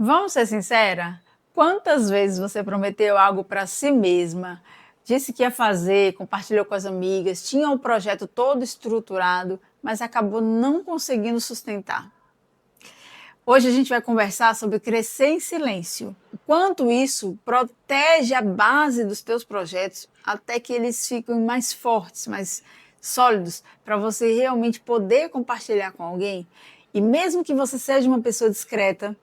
Vamos ser sincera? Quantas vezes você prometeu algo para si mesma, disse que ia fazer, compartilhou com as amigas, tinha um projeto todo estruturado, mas acabou não conseguindo sustentar? Hoje a gente vai conversar sobre crescer em silêncio. O quanto isso protege a base dos teus projetos até que eles fiquem mais fortes, mais sólidos, para você realmente poder compartilhar com alguém. E mesmo que você seja uma pessoa discreta,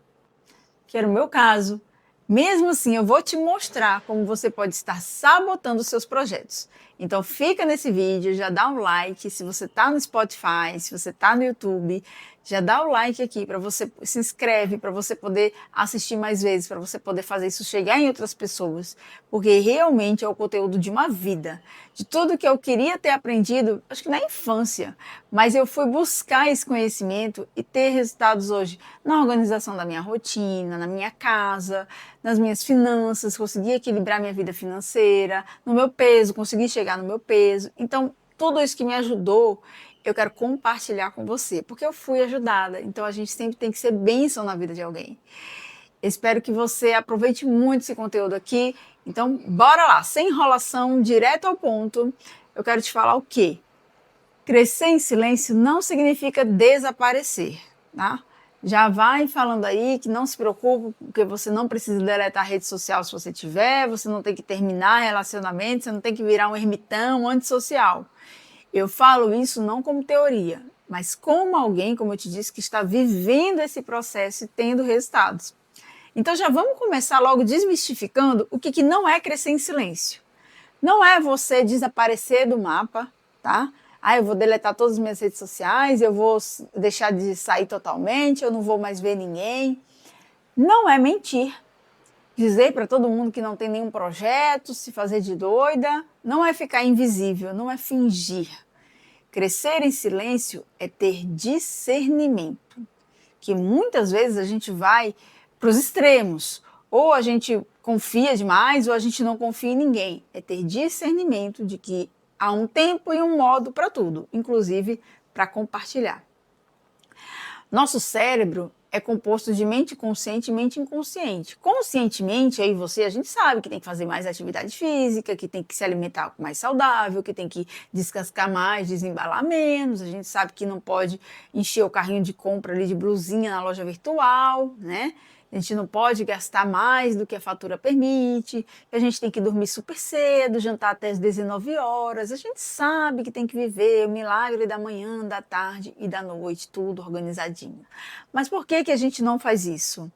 que era o meu caso, mesmo assim eu vou te mostrar como você pode estar sabotando os seus projetos. Então fica nesse vídeo, já dá um like, se você está no Spotify, se você está no YouTube, já dá o like aqui para você, se inscreve para você poder assistir mais vezes, para você poder fazer isso chegar em outras pessoas, porque realmente é o conteúdo de uma vida, de tudo que eu queria ter aprendido, acho que na infância, mas eu fui buscar esse conhecimento e ter resultados hoje na organização da minha rotina, na minha casa, nas minhas finanças, consegui equilibrar minha vida financeira, no meu peso, consegui chegar no meu peso. Então, tudo isso que me ajudou, eu quero compartilhar com você, porque eu fui ajudada. Então, a gente sempre tem que ser bênção na vida de alguém. Espero que você aproveite muito esse conteúdo aqui. Então, bora lá, sem enrolação, direto ao ponto. Eu quero te falar o quê? Crescer em silêncio não significa desaparecer, tá? Já vai falando aí que não se preocupe, porque você não precisa deletar a rede social se você tiver, você não tem que terminar relacionamento, você não tem que virar um ermitão antissocial. Eu falo isso não como teoria, mas como alguém, como eu te disse, que está vivendo esse processo e tendo resultados. Então já vamos começar logo desmistificando o que não é crescer em silêncio. Não é você desaparecer do mapa, tá? Eu vou deletar todas as minhas redes sociais, eu vou deixar de sair totalmente, eu não vou mais ver ninguém. Não é mentir. Dizer para todo mundo que não tem nenhum projeto, se fazer de doida, não é ficar invisível, não é fingir. Crescer em silêncio é ter discernimento, que muitas vezes a gente vai para os extremos. Ou a gente confia demais ou a gente não confia em ninguém. É ter discernimento de que há um tempo e um modo para tudo, inclusive para compartilhar. Nosso cérebro é composto de mente consciente e mente inconsciente. Conscientemente, aí a gente sabe que tem que fazer mais atividade física, que tem que se alimentar mais saudável, que tem que descascar mais, desembalar menos. A gente sabe que não pode encher o carrinho de compra ali de blusinha na loja virtual, né? A gente não pode gastar mais do que a fatura permite, a gente tem que dormir super cedo, jantar até as 19 horas. A gente sabe que tem que viver o milagre da manhã, da tarde e da noite, tudo organizadinho. Mas por que a gente não faz isso?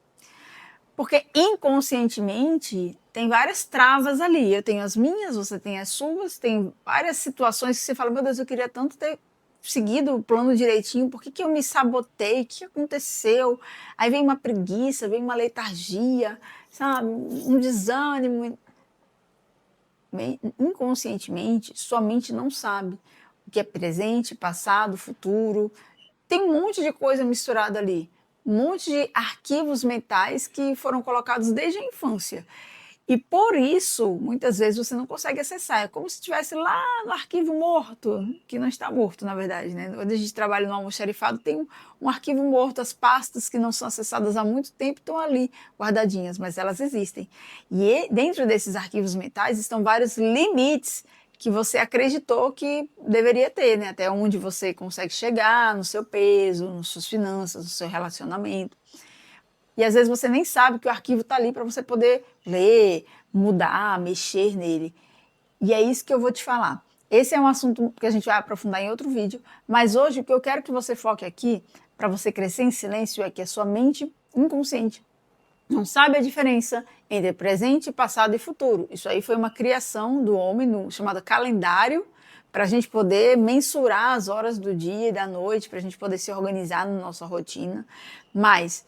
Porque inconscientemente tem várias travas ali. Eu tenho as minhas, você tem as suas, tem várias situações que você fala, meu Deus, eu queria tanto ter seguido o plano direitinho, por que eu me sabotei, o que aconteceu? Aí vem uma preguiça, vem uma letargia, sabe, um desânimo. Inconscientemente, sua mente não sabe o que é presente, passado, futuro. Tem um monte de coisa misturada ali, um monte de arquivos mentais que foram colocados desde a infância. E por isso, muitas vezes você não consegue acessar. É como se estivesse lá no arquivo morto, que não está morto, na verdade, né? Quando a gente trabalha no almoxarifado, tem um arquivo morto, as pastas que não são acessadas há muito tempo estão ali guardadinhas, mas elas existem. E dentro desses arquivos mentais estão vários limites que você acreditou que deveria ter, né? Até onde você consegue chegar no seu peso, nas suas finanças, no seu relacionamento. E às vezes você nem sabe que o arquivo está ali para você poder ler, mudar, mexer nele. E é isso que eu vou te falar. Esse é um assunto que a gente vai aprofundar em outro vídeo, mas hoje o que eu quero que você foque aqui, para você crescer em silêncio, é que a sua mente inconsciente não sabe a diferença entre presente, passado e futuro. Isso aí foi uma criação do homem chamado calendário, para a gente poder mensurar as horas do dia e da noite, para a gente poder se organizar na nossa rotina. Mas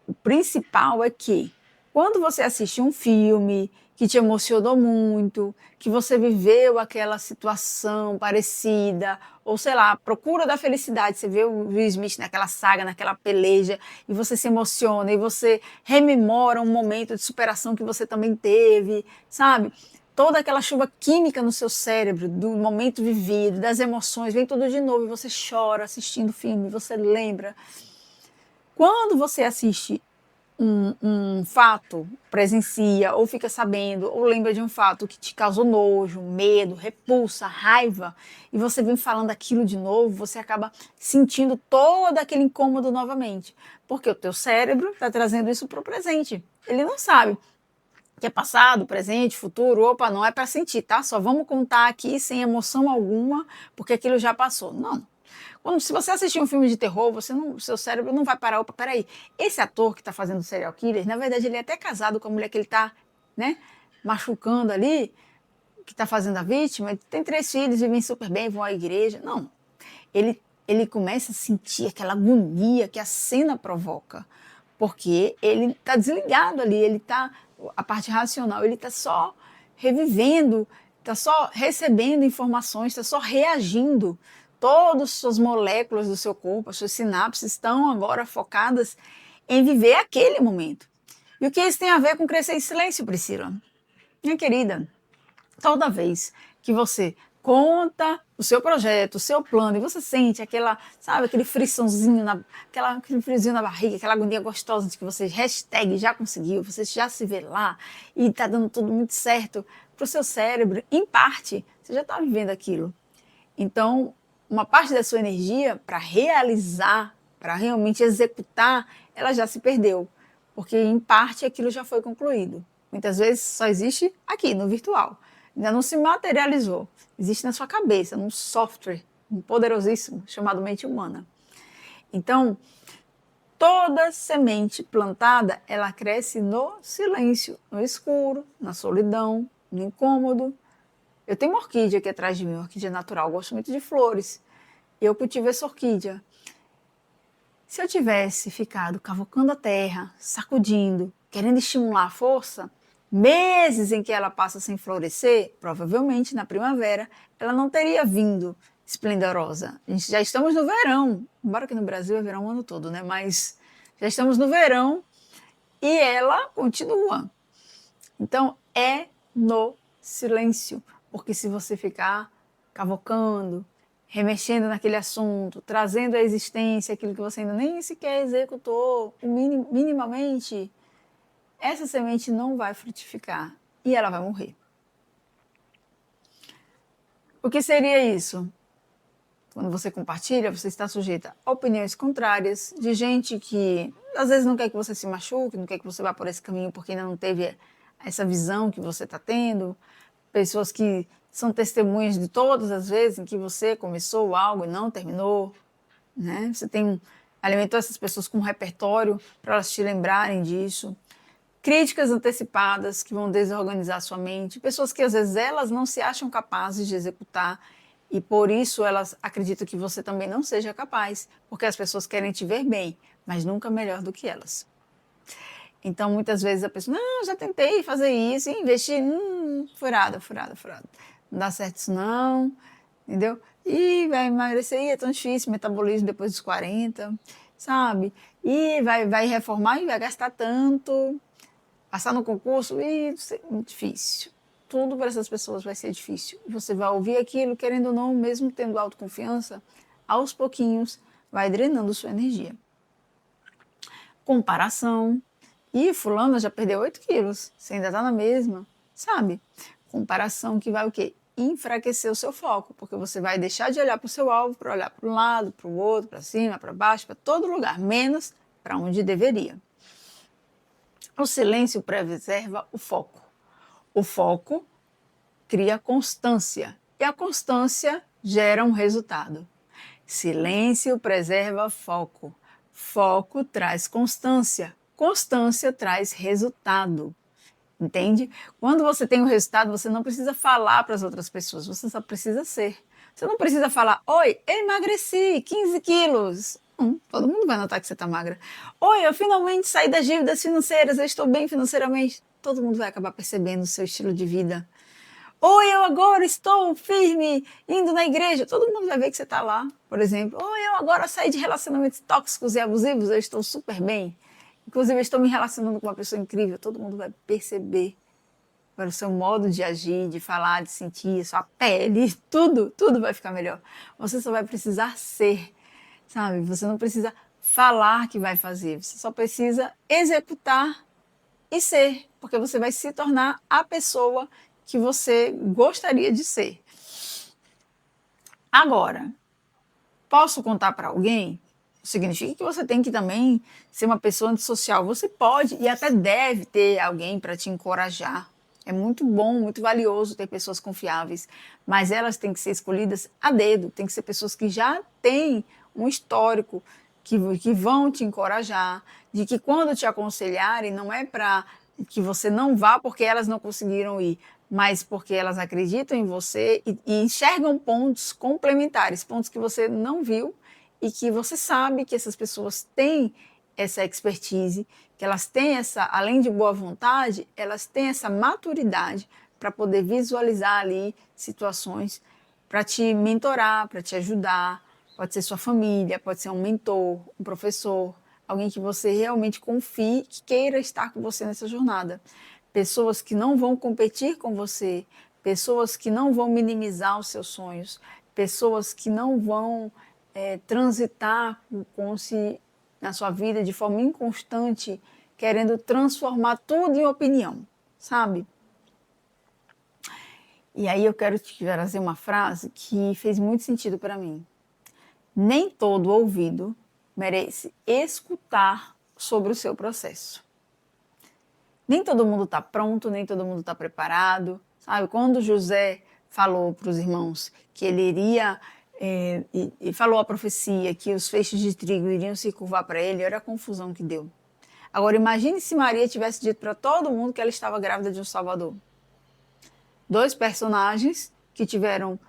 o principal é que, quando você assiste um filme que te emocionou muito, que você viveu aquela situação parecida, ou sei lá, Procura da Felicidade, você vê o Will Smith naquela saga, naquela peleja, e você se emociona, e você rememora um momento de superação que você também teve, sabe? Toda aquela chuva química no seu cérebro, do momento vivido, das emoções, vem tudo de novo, e você chora assistindo o filme, você lembra. Quando você assiste um fato, presencia, ou fica sabendo, ou lembra de um fato que te causou nojo, medo, repulsa, raiva, e você vem falando aquilo de novo, você acaba sentindo todo aquele incômodo novamente, porque o teu cérebro está trazendo isso para o presente. Ele não sabe que é passado, presente, futuro, opa, não é para sentir, tá? Só vamos contar aqui sem emoção alguma, porque aquilo já passou. Não. Se você assistir um filme de terror, seu cérebro não vai parar, opa, peraí, esse ator que está fazendo o serial killer, na verdade ele é até casado com a mulher que ele está, né, machucando ali, que está fazendo a vítima, ele tem 3 filhos, vivem super bem, vão à igreja. Não, ele começa a sentir aquela agonia que a cena provoca, porque ele está desligado ali, ele está, a parte racional, ele está só revivendo, está só recebendo informações, está só reagindo. Todas as suas moléculas do seu corpo, as suas sinapses estão agora focadas em viver aquele momento. E o que isso tem a ver com crescer em silêncio, Priscila? Minha querida, toda vez que você conta o seu projeto, o seu plano, e você sente aquela, sabe, aquele friçãozinho, aquele friozinho na barriga, aquela agonia gostosa de que você já conseguiu, você já se vê lá e está dando tudo muito certo para o seu cérebro, em parte, você já está vivendo aquilo. Então, uma parte da sua energia para realizar, para realmente executar, ela já se perdeu, porque em parte aquilo já foi concluído. Muitas vezes só existe aqui, no virtual. Ainda não se materializou. Existe na sua cabeça, num software poderosíssimo chamado mente humana. Então, toda semente plantada, ela cresce no silêncio, no escuro, na solidão, no incômodo. Eu tenho uma orquídea aqui atrás de mim, uma orquídea natural, eu gosto muito de flores. Eu cultivo essa orquídea. Se eu tivesse ficado cavocando a terra, sacudindo, querendo estimular a força, meses em que ela passa sem florescer, provavelmente na primavera, ela não teria vindo esplendorosa. Já estamos no verão, embora que no Brasil é verão o ano todo, né? Mas já estamos no verão e ela continua. Então é no silêncio, porque se você ficar cavocando, remexendo naquele assunto, trazendo à existência aquilo que você ainda nem sequer executou minimamente, essa semente não vai frutificar e ela vai morrer. O que seria isso? Quando você compartilha, você está sujeita a opiniões contrárias de gente que às vezes não quer que você se machuque, não quer que você vá por esse caminho porque ainda não teve essa visão que você está tendo, pessoas que são testemunhas de todas as vezes em que você começou algo e não terminou, né? Você alimentou essas pessoas com um repertório para elas te lembrarem disso. Críticas antecipadas que vão desorganizar sua mente, pessoas que às vezes elas não se acham capazes de executar e por isso elas acreditam que você também não seja capaz, porque as pessoas querem te ver bem, mas nunca melhor do que elas. Então muitas vezes a pessoa, não, já tentei fazer isso, investir, furada. Não dá certo isso não, entendeu? E vai emagrecer, é tão difícil, metabolismo depois dos 40, sabe? E vai reformar e vai gastar tanto, passar no concurso, e muito difícil. Tudo para essas pessoas vai ser difícil. Você vai ouvir aquilo, querendo ou não, mesmo tendo autoconfiança, aos pouquinhos vai drenando sua energia. Comparação. E fulano já perdeu 8 quilos, você ainda está na mesma, sabe? Comparação que vai o quê? Enfraquecer o seu foco, porque você vai deixar de olhar para o seu alvo, para olhar para um lado, para o outro, para cima, para baixo, para todo lugar, menos para onde deveria. O silêncio preserva o foco. O foco cria constância e a constância gera um resultado. Silêncio preserva foco. Foco traz constância. Constância traz resultado. Entende? Quando você tem um resultado, você não precisa falar para as outras pessoas, você só precisa ser. Você não precisa falar, oi, eu emagreci 15 quilos. Todo mundo vai notar que você está magra. Oi, eu finalmente saí das dívidas financeiras, eu estou bem financeiramente. Todo mundo vai acabar percebendo o seu estilo de vida. Oi, eu agora estou firme, indo na igreja. Todo mundo vai ver que você está lá, por exemplo. Oi, eu agora saí de relacionamentos tóxicos e abusivos, eu estou super bem. Inclusive, eu estou me relacionando com uma pessoa incrível. Todo mundo vai perceber o seu modo de agir, de falar, de sentir, sua pele, tudo vai ficar melhor. Você só vai precisar ser, sabe? Você não precisa falar que vai fazer, você só precisa executar e ser, porque você vai se tornar a pessoa que você gostaria de ser. Agora, posso contar para alguém? Significa que você tem que também ser uma pessoa antissocial. Você pode e até deve ter alguém para te encorajar. É muito bom, muito valioso ter pessoas confiáveis, mas elas têm que ser escolhidas a dedo. Tem que ser pessoas que já têm um histórico, que vão te encorajar, de que quando te aconselharem, não é para que você não vá porque elas não conseguiram ir, mas porque elas acreditam em você e enxergam pontos complementares, pontos que você não viu e que você sabe que essas pessoas têm essa expertise, que elas têm essa, além de boa vontade, elas têm essa maturidade para poder visualizar ali situações para te mentorar, para te ajudar. Pode ser sua família, pode ser um mentor, um professor, alguém que você realmente confie, que queira estar com você nessa jornada. Pessoas que não vão competir com você, pessoas que não vão minimizar os seus sonhos, pessoas que não vão transitar na sua vida de forma inconstante, querendo transformar tudo em opinião, sabe? E aí eu quero te trazer uma frase que fez muito sentido para mim. Nem todo ouvido merece escutar sobre o seu processo. Nem todo mundo está pronto, nem todo mundo está preparado. Sabe, quando José falou para os irmãos que ele iria, e falou a profecia que os feixes de trigo iriam se curvar para ele, olha a confusão que deu. Agora imagine se Maria tivesse dito para todo mundo que ela estava grávida de um Salvador. Dois personagens que tiveram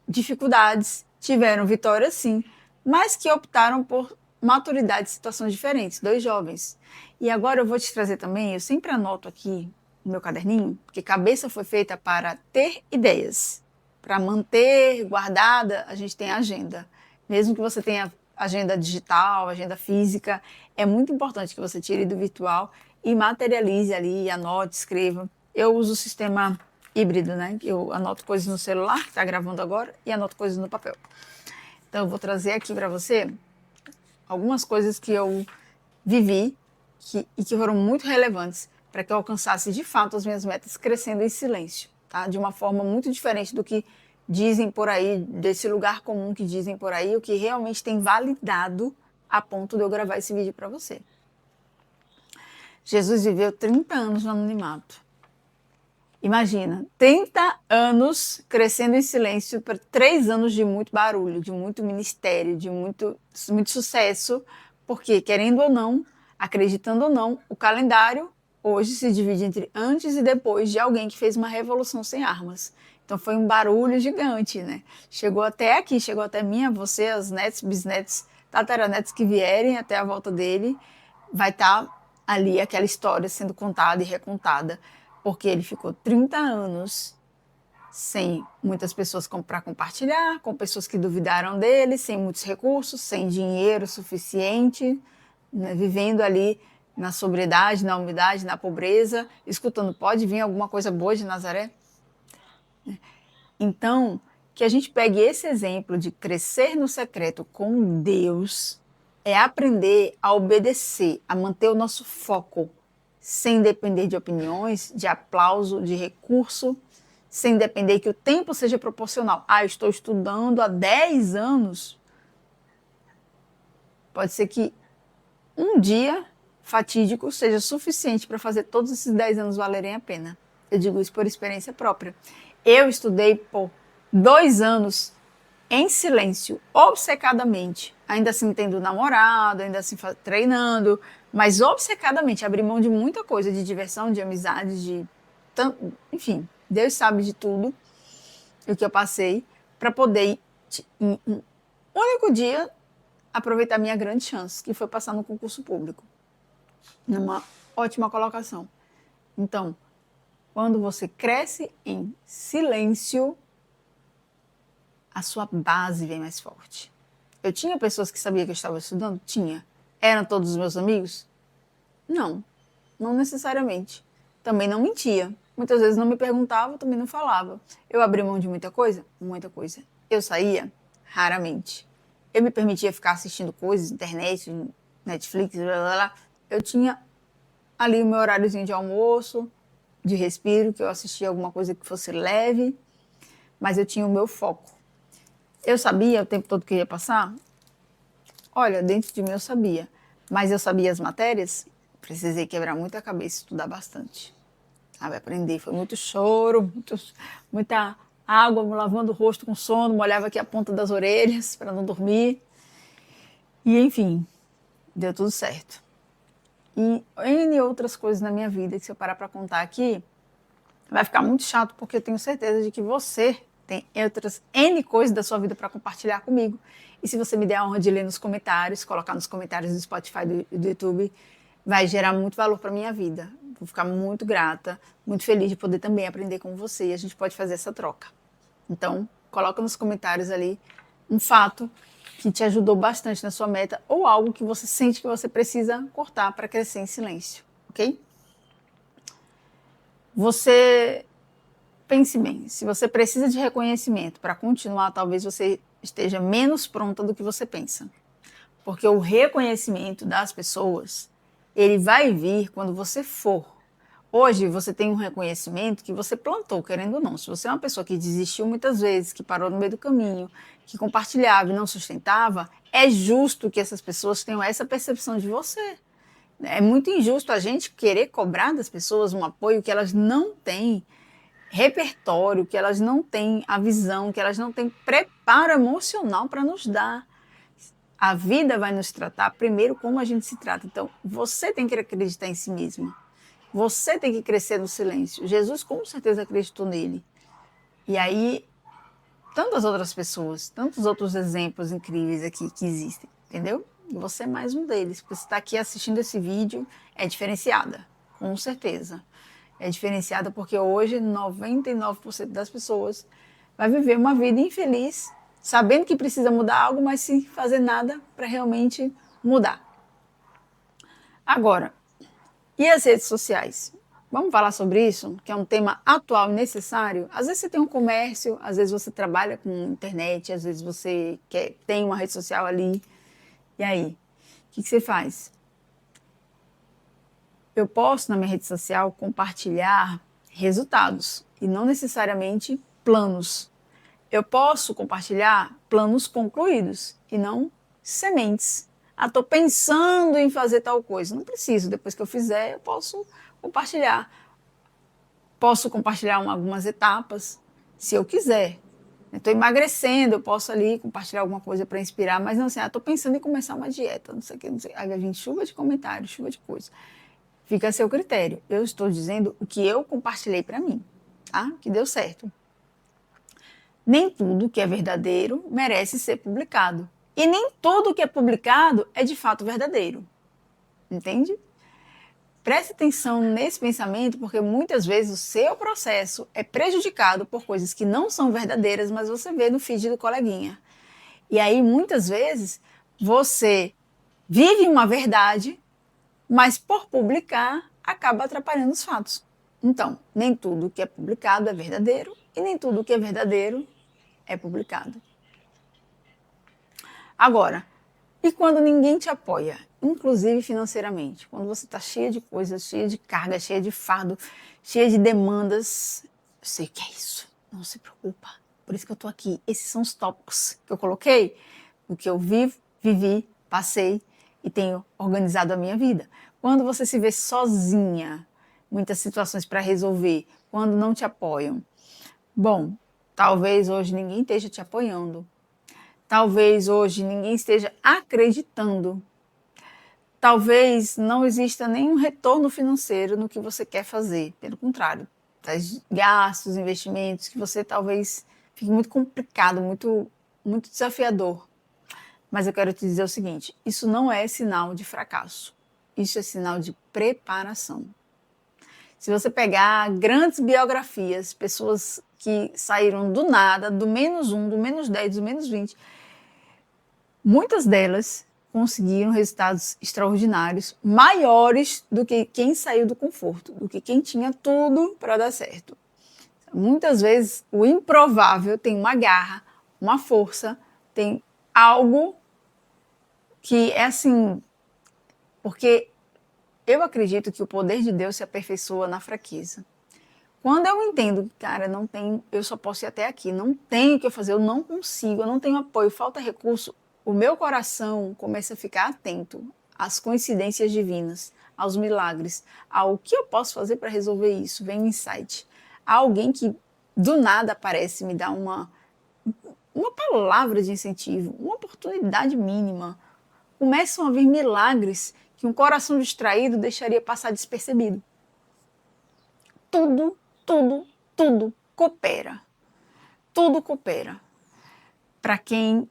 dificuldades, tiveram vitórias sim, mas que optaram por maturidade em situações diferentes, dois jovens. E agora eu vou te trazer também, eu sempre anoto aqui no meu caderninho, porque cabeça foi feita para ter ideias. Para manter guardada, a gente tem agenda. Mesmo que você tenha agenda digital, agenda física, é muito importante que você tire do virtual e materialize ali, anote, escreva. Eu uso o sistema híbrido, né? Eu anoto coisas no celular, que está gravando agora, e anoto coisas no papel. Então eu vou trazer aqui para você algumas coisas que eu vivi e que foram muito relevantes para que eu alcançasse de fato as minhas metas crescendo em silêncio, tá? De uma forma muito diferente do que dizem por aí, desse lugar comum que dizem por aí, o que realmente tem validado a ponto de eu gravar esse vídeo para você. Jesus viveu 30 anos no anonimato. Imagina, 30 anos crescendo em silêncio para 3 anos de muito barulho, de muito ministério, de muito sucesso, porque, querendo ou não, acreditando ou não, o calendário hoje se divide entre antes e depois de alguém que fez uma revolução sem armas. Então foi um barulho gigante, né? Chegou até aqui, chegou até mim, você, as netos, bisnetos, tataranetos que vierem até a volta dele, vai estar ali aquela história sendo contada e recontada, porque ele ficou 30 anos sem muitas pessoas para compartilhar, com pessoas que duvidaram dele, sem muitos recursos, sem dinheiro suficiente, né, vivendo ali na sobriedade, na humildade, na pobreza, escutando, pode vir alguma coisa boa de Nazaré? Então, que a gente pegue esse exemplo de crescer no secreto com Deus, é aprender a obedecer, a manter o nosso foco, sem depender de opiniões, de aplauso, de recurso, sem depender que o tempo seja proporcional. Ah, eu estou estudando há 10 anos. Pode ser que um dia fatídico seja suficiente para fazer todos esses 10 anos valerem a pena. Eu digo isso por experiência própria. Eu estudei por 2 anos em silêncio, obcecadamente, ainda assim tendo namorado, ainda assim treinando, mas obcecadamente, abri mão de muita coisa, de diversão, de amizade, enfim, Deus sabe de tudo o que eu passei, para poder, em um único dia, aproveitar minha grande chance, que foi passar no concurso público, numa ótima colocação. Então, quando você cresce em silêncio, a sua base vem mais forte. Eu tinha pessoas que sabiam que eu estava estudando? Tinha. Eram todos os meus amigos? Não, não necessariamente. Também não mentia. Muitas vezes não me perguntava, também não falava. Eu abri mão de muita coisa? Muita coisa. Eu saía? Raramente. Eu me permitia ficar assistindo coisas, internet, Netflix, blá, blá, blá. Eu tinha ali o meu horáriozinho de almoço, de respiro, que eu assistia alguma coisa que fosse leve, mas eu tinha o meu foco. Eu sabia o tempo todo que ia passar? Olha, dentro de mim eu sabia, mas eu sabia as matérias? Precisei quebrar muita cabeça, estudar bastante. Sabe, aprender. Foi muito choro, muita água, lavando o rosto com sono, molhava aqui a ponta das orelhas para não dormir. E enfim, deu tudo certo. E N outras coisas na minha vida que se eu parar para contar aqui, vai ficar muito chato, porque eu tenho certeza de que você tem outras N coisas da sua vida para compartilhar comigo. E se você me der a honra de ler nos comentários, colocar nos comentários do Spotify do YouTube, vai gerar muito valor para minha vida. Vou ficar muito grata, muito feliz de poder também aprender com você e a gente pode fazer essa troca. Então, coloca nos comentários ali um fato que te ajudou bastante na sua meta ou algo que você sente que você precisa cortar para crescer em silêncio, ok? Você pense bem, se você precisa de reconhecimento para continuar, talvez você esteja menos pronta do que você pensa. Porque o reconhecimento das pessoas, ele vai vir quando você for. Hoje você tem um reconhecimento que você plantou, querendo ou não. Se você é uma pessoa que desistiu muitas vezes, que parou no meio do caminho, que compartilhava e não sustentava, é justo que essas pessoas tenham essa percepção de você. É muito injusto a gente querer cobrar das pessoas um apoio que elas não têm repertório, que elas não têm a visão, que elas não têm preparo emocional para nos dar. A vida vai nos tratar primeiro como a gente se trata. Então, você tem que acreditar em si mesma. Você tem que crescer no silêncio. Jesus com certeza acreditou nele. E aí, tantas outras pessoas, tantos outros exemplos incríveis aqui que existem, entendeu? E você é mais um deles. Você está aqui assistindo esse vídeo, é diferenciada, com certeza. É diferenciada porque hoje 99% das pessoas vai viver uma vida infeliz, sabendo que precisa mudar algo, mas sem fazer nada para realmente mudar. Agora, e as redes sociais? Vamos falar sobre isso, que é um tema atual e necessário? Às vezes você tem um comércio, às vezes você trabalha com internet, às vezes você tem uma rede social ali. E aí? O que você faz? Eu posso, na minha rede social, compartilhar resultados e não necessariamente planos. Eu posso compartilhar planos concluídos e não sementes. Ah, estou pensando em fazer tal coisa. Não preciso, depois que eu fizer, eu posso compartilhar. Posso compartilhar algumas etapas, se eu quiser. Estou emagrecendo, eu posso ali compartilhar alguma coisa para inspirar, mas não assim, estou pensando em começar uma dieta, não sei o que, não sei. Aí vai vir chuva de comentários, chuva de coisa. Fica a seu critério. Eu estou dizendo o que eu compartilhei para mim, tá? Que deu certo. Nem tudo que é verdadeiro merece ser publicado. E nem tudo que é publicado é de fato verdadeiro. Entende? Preste atenção nesse pensamento, porque muitas vezes o seu processo é prejudicado por coisas que não são verdadeiras, mas você vê no feed do coleguinha. E aí, muitas vezes, você vive uma verdade, mas por publicar, acaba atrapalhando os fatos. Então, nem tudo que é publicado é verdadeiro, e nem tudo que é verdadeiro é publicado. Agora, e quando ninguém te apoia, inclusive financeiramente? Quando você está cheia de coisas, cheia de carga, cheia de fardo, cheia de demandas, eu sei o que é isso, não se preocupa. Por isso que eu estou aqui. Esses são os tópicos que eu coloquei, o que eu vivi, passei e tenho organizado a minha vida. Quando você se vê sozinha, muitas situações para resolver, quando não te apoiam. Bom, talvez hoje ninguém esteja te apoiando. Talvez hoje ninguém esteja acreditando. Talvez não exista nenhum retorno financeiro no que você quer fazer. Pelo contrário, gastos, investimentos, que você talvez fique muito complicado, muito desafiador. Mas eu quero te dizer o seguinte, isso não é sinal de fracasso. Isso é sinal de preparação. Se você pegar grandes biografias, pessoas que saíram do nada, do -1, do -10, do -20, muitas delas conseguiram resultados extraordinários, maiores do que quem saiu do conforto, do que quem tinha tudo para dar certo. Muitas vezes o improvável tem uma garra, uma força, tem algo que é assim, Porque eu acredito que o poder de Deus se aperfeiçoa na fraqueza. Quando eu entendo, cara, não tem, eu só posso ir até aqui, não tenho o que eu fazer, eu não consigo, eu não tenho apoio, falta recurso, o meu coração começa a ficar atento às coincidências divinas, aos milagres, ao que eu posso fazer para resolver isso. Vem um insight. Há alguém que do nada aparece, me dá uma palavra de incentivo, uma oportunidade mínima. Começam a vir milagres que um coração distraído deixaria passar despercebido. Tudo, tudo, tudo coopera. Tudo coopera para quem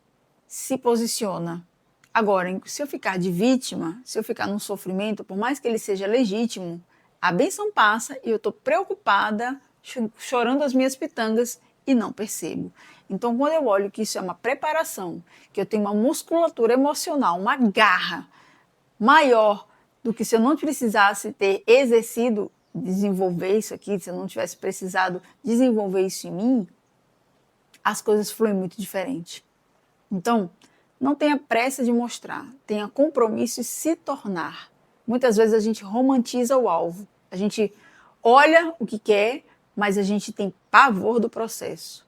se posiciona. Agora, se eu ficar de vítima, se eu ficar num sofrimento, por mais que ele seja legítimo, a bênção passa e eu estou preocupada, chorando as minhas pitangas e não percebo. Então, quando eu olho que isso é uma preparação, que eu tenho uma musculatura emocional, uma garra maior do que se eu não precisasse ter exercido, desenvolver isso aqui, se eu não tivesse precisado desenvolver isso em mim, as coisas fluem muito diferente. Então, não tenha pressa de mostrar, tenha compromisso em se tornar. Muitas vezes a gente romantiza o alvo, a gente olha o que quer, mas a gente tem pavor do processo.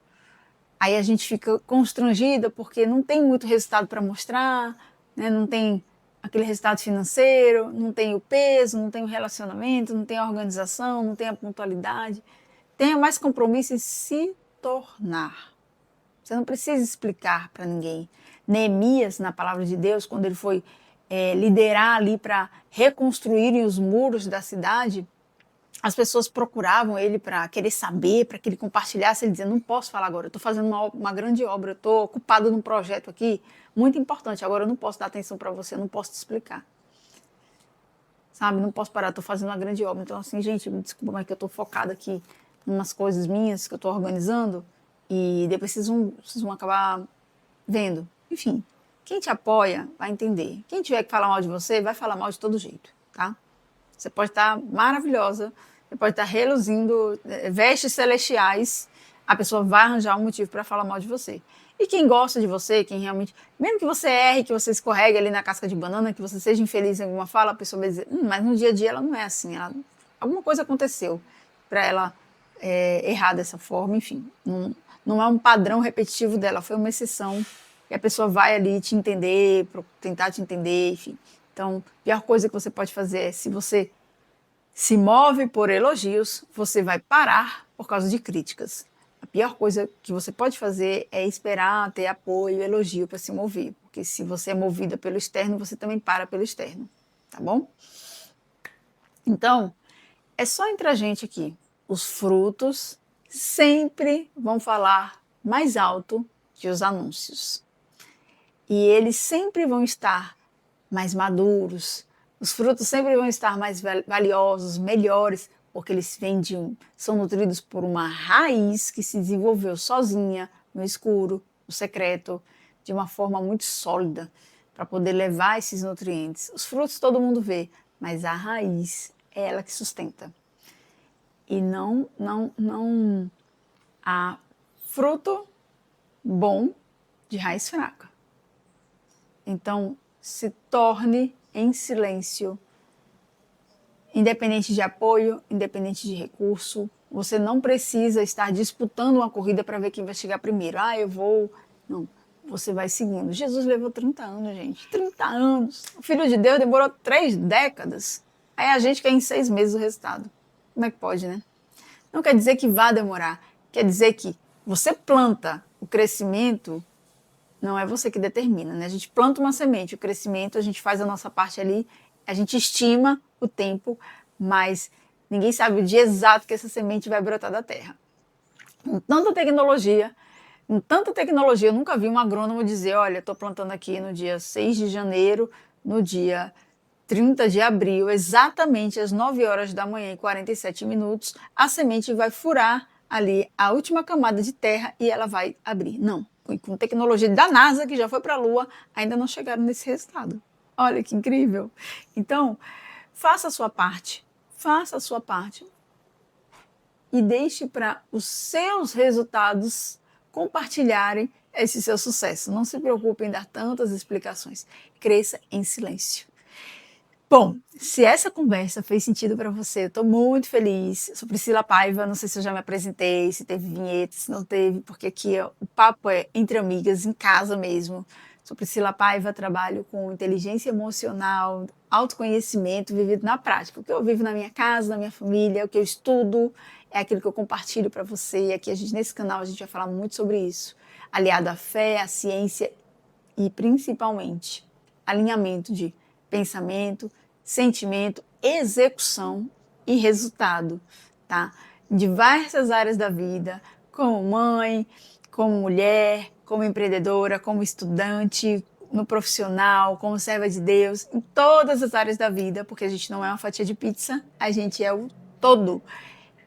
Aí a gente fica constrangida porque não tem muito resultado para mostrar, né? Não tem aquele resultado financeiro, não tem o peso, não tem o relacionamento, não tem a organização, não tem a pontualidade. Tenha mais compromisso em se tornar. Você não precisa explicar para ninguém. Neemias, na palavra de Deus, quando ele foi liderar ali para reconstruírem os muros da cidade, as pessoas procuravam ele para querer saber, para que ele compartilhasse. Ele dizia, não posso falar agora, eu estou fazendo uma grande obra, eu estou ocupado num projeto aqui muito importante, agora eu não posso dar atenção para você, eu não posso te explicar. Sabe, não posso parar, estou fazendo uma grande obra. Então assim, gente, desculpa, mas que eu estou focada aqui em umas coisas minhas que eu estou organizando e depois vocês vão acabar vendo. Enfim, quem te apoia vai entender. Quem tiver que falar mal de você, vai falar mal de todo jeito, tá? Você pode estar maravilhosa, você pode estar reluzindo, vestes celestiais, a pessoa vai arranjar um motivo para falar mal de você. E quem gosta de você, quem realmente, mesmo que você erre, que você escorregue ali na casca de banana, que você seja infeliz em alguma fala, a pessoa vai dizer, mas no dia a dia ela não é assim, alguma coisa aconteceu para ela errar dessa forma, enfim, não é um padrão repetitivo dela, foi uma exceção, e a pessoa vai ali te entender, tentar te entender, enfim. Então, a pior coisa que você pode fazer é, se você se move por elogios, você vai parar por causa de críticas. A pior coisa que você pode fazer é esperar ter apoio, elogio para se mover, porque se você é movida pelo externo, você também para pelo externo, tá bom? Então, é só entre a gente aqui. Os frutos sempre vão falar mais alto que os anúncios. E eles sempre vão estar mais maduros, os frutos sempre vão estar mais valiosos, melhores, porque eles são nutridos por uma raiz que se desenvolveu sozinha, no escuro, no secreto, de uma forma muito sólida, para poder levar esses nutrientes. Os frutos todo mundo vê, mas a raiz é ela que sustenta. E não há fruto bom de raiz fraca. Então, se torne em silêncio, independente de apoio, independente de recurso. Você não precisa estar disputando uma corrida para ver quem vai chegar primeiro. Eu vou... Não, você vai seguindo. Jesus levou 30 anos, gente. 30 anos. O Filho de Deus demorou 3 décadas. Aí a gente quer em 6 meses o resultado. Como é que pode, né? Não quer dizer que vá demorar. Quer dizer que você planta o crescimento. Não é você que determina, né? A gente planta uma semente, o crescimento, a gente faz a nossa parte ali, a gente estima o tempo, mas ninguém sabe o dia exato que essa semente vai brotar da terra. Com tanta tecnologia, eu nunca vi um agrônomo dizer, olha, estou plantando aqui no dia 6 de janeiro, no dia 30 de abril, exatamente às 9 horas da manhã e 47 minutos, a semente vai furar ali a última camada de terra e ela vai abrir. Não. Com tecnologia da NASA, que já foi para a Lua, ainda não chegaram nesse resultado. Olha que incrível! Então, faça a sua parte, e deixe para os seus resultados compartilharem esse seu sucesso. Não se preocupe em dar tantas explicações. Cresça em silêncio. Bom, se essa conversa fez sentido para você, eu estou muito feliz. Eu sou Priscila Paiva, não sei se eu já me apresentei, se teve vinheta, se não teve, porque aqui ó, o papo é entre amigas, em casa mesmo. Sou Priscila Paiva, trabalho com inteligência emocional, autoconhecimento vivido na prática. O que eu vivo na minha casa, na minha família, o que eu estudo, é aquilo que eu compartilho para você. E aqui nesse canal a gente vai falar muito sobre isso, aliado à fé, à ciência e principalmente alinhamento de pensamento, sentimento, execução e resultado, tá? Em diversas áreas da vida, como mãe, como mulher, como empreendedora, como estudante, no profissional, como serva de Deus, em todas as áreas da vida, porque a gente não é uma fatia de pizza, a gente é o todo.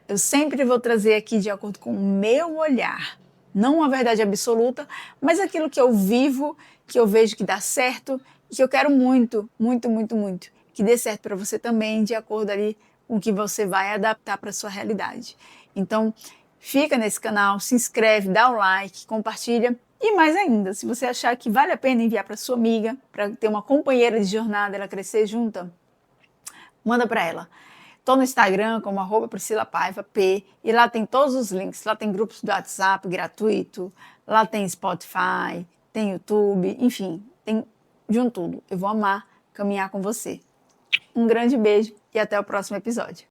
Eu sempre vou trazer aqui de acordo com o meu olhar, não uma verdade absoluta, mas aquilo que eu vivo, que eu vejo que dá certo e que eu quero muito, muito, muito, muito que dê certo para você também, de acordo ali com o que você vai adaptar para sua realidade. Então, fica nesse canal, se inscreve, dá o like, compartilha e mais ainda, se você achar que vale a pena enviar para sua amiga, para ter uma companheira de jornada, ela crescer junta, manda para ela. Estou no Instagram como @PriscilaPaiva, e lá tem todos os links. Lá tem grupos do WhatsApp gratuito, lá tem Spotify, tem YouTube, enfim, tem de um tudo. Eu vou amar caminhar com você. Um grande beijo e até o próximo episódio.